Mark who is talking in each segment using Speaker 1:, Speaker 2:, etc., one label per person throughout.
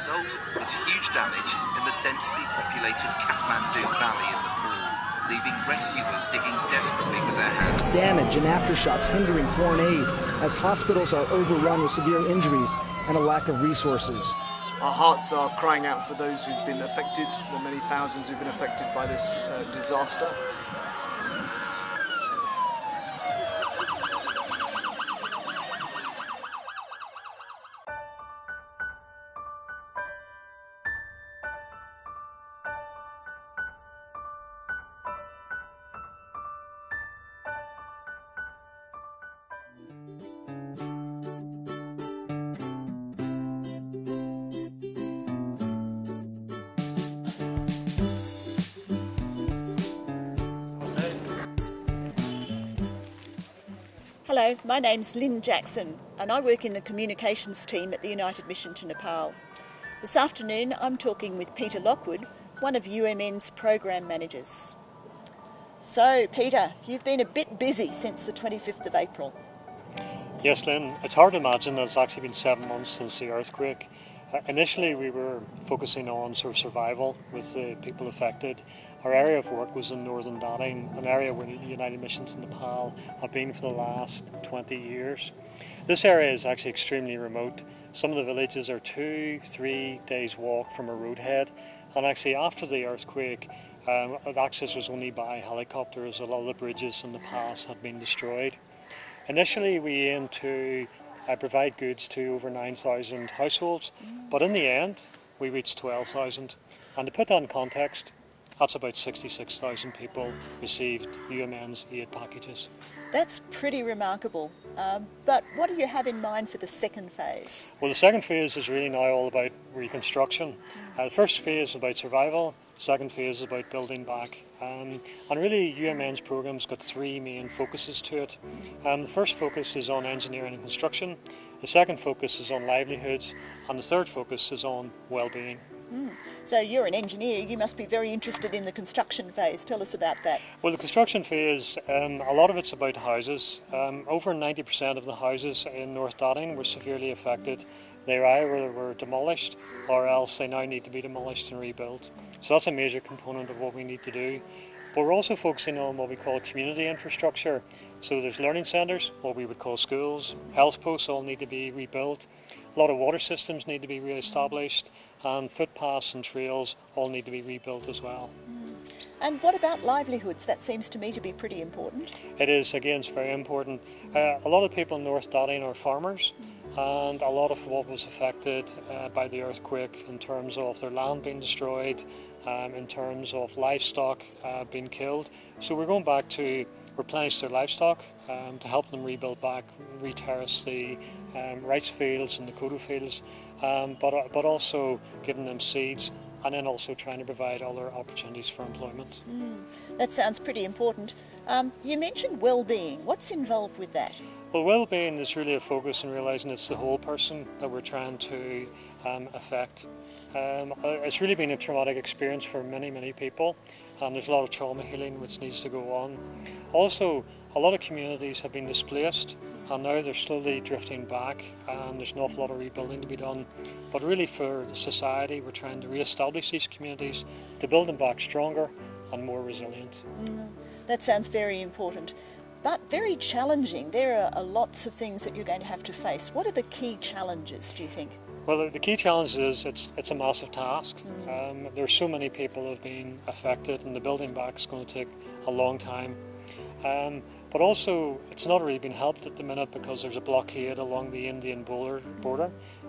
Speaker 1: result was huge damage in the densely populated Kathmandu Valley in Nepal, leaving rescuers digging desperately with their hands.
Speaker 2: Damage and aftershocks hindering foreign aid as hospitals are overrun with severe injuries and a lack of resources.
Speaker 3: Our hearts are crying out for those who've been affected, the many thousands who've been affected by this disaster.
Speaker 4: Hello, my name's Lynn Jackson and I work in the communications team at the United Mission to Nepal. This afternoon I'm talking with Peter Lockwood, one of UMN's program managers. So Peter, you've been a bit busy since the 25th of April.
Speaker 5: Yes, Lynn, it's hard to imagine that it's actually been 7 months since the earthquake. Initially we were focusing on sort of survival with the people affected. Our area of work was in northern Daring, an area where the United Mission to Nepal have been for the last 20 years. This area is actually extremely remote. Some of the villages are 2-3 days walk from a roadhead, and actually after the earthquake access was only by helicopter as a lot of the bridges in the pass had been destroyed. Initially we aimed to provide goods to over 9,000 households, but in the end we reached 12,000. And to put that in context, that's about 66,000 people received UMN's aid packages.
Speaker 4: That's pretty remarkable. But what do you have in mind for the second phase?
Speaker 5: Well, the second phase is really now all about reconstruction. The first phase is about survival, the second phase is about building back. And really UMN's program's got 3 main focuses to it. The first focus is on engineering and construction, the second focus is on livelihoods, and the third focus is on well-being.
Speaker 4: So you're an engineer, you must be very interested in the construction phase. Tell us about that.
Speaker 5: Well, the construction phase, a lot of it's about houses. Over 90% of the houses in North Daring were severely affected. They either were demolished or else they now need to be demolished and rebuilt. So that's a major component of what we need to do. But we're also focusing on what we call community infrastructure. So there's learning centres, what we would call schools, health posts all need to be rebuilt. A lot of water systems need to be re-established, and footpaths and trails all need to be rebuilt as well.
Speaker 4: And what about livelihoods? That seems to me to be pretty important.
Speaker 5: It is, again, it's very important. A lot of people in North Daring are farmers, and a lot of what was affected by the earthquake in terms of their land being destroyed, in terms of livestock being killed. So we're going back to replenish their livestock to help them rebuild back, re-terrace the rice fields and the kodo fields, but also giving them seeds, and then also trying to provide other opportunities for employment.
Speaker 4: That sounds pretty important. You mentioned well-being. What's involved with that?
Speaker 5: Well, well-being is really a focus in realising it's the whole person that we're trying to affect. It's really been a traumatic experience for many, many people, and there's a lot of trauma healing which needs to go on. Also, a lot of communities have been displaced, and now they're slowly drifting back, and there's an awful lot of rebuilding to be done. But really for society, we're trying to re-establish these communities to build them back stronger and more resilient.
Speaker 4: That sounds very important, but very challenging. There are lots of things that you're going to have to face. What are the key challenges, do you think?
Speaker 5: Well, the key challenge is it's a massive task. There's so many people who have been affected, and the building back is going to take a long time. But also, it's not really been helped at the minute because there's a blockade along the Indian border,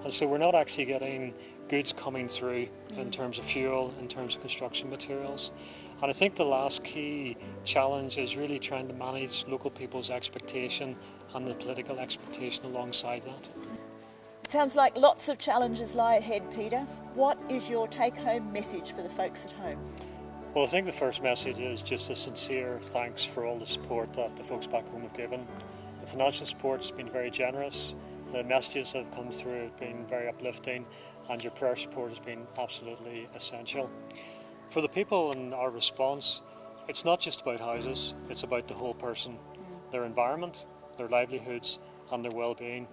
Speaker 5: and so we're not actually getting goods coming through in terms of fuel, in terms of construction materials. And I think the last key challenge is really trying to manage local people's expectation and the political expectation alongside that.
Speaker 4: It sounds like lots of challenges lie ahead, Peter. What is your take-home message for the folks at home?
Speaker 5: Well, I think the first message is just a sincere thanks for all the support that the folks back home have given. The financial support's been very generous, the messages that have come through have been very uplifting, and your prayer support has been absolutely essential. For the people in our response, it's not just about houses, it's about the whole person, their environment, their livelihoods and their well-being.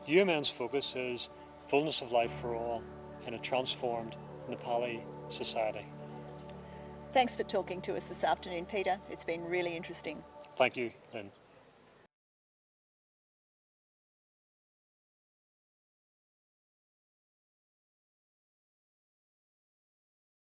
Speaker 5: UMN's focus is fullness of life for all, in a transformed Nepali society.
Speaker 4: Thanks for talking to us this afternoon, Peter. It's been really interesting.
Speaker 5: Thank you, Lynn.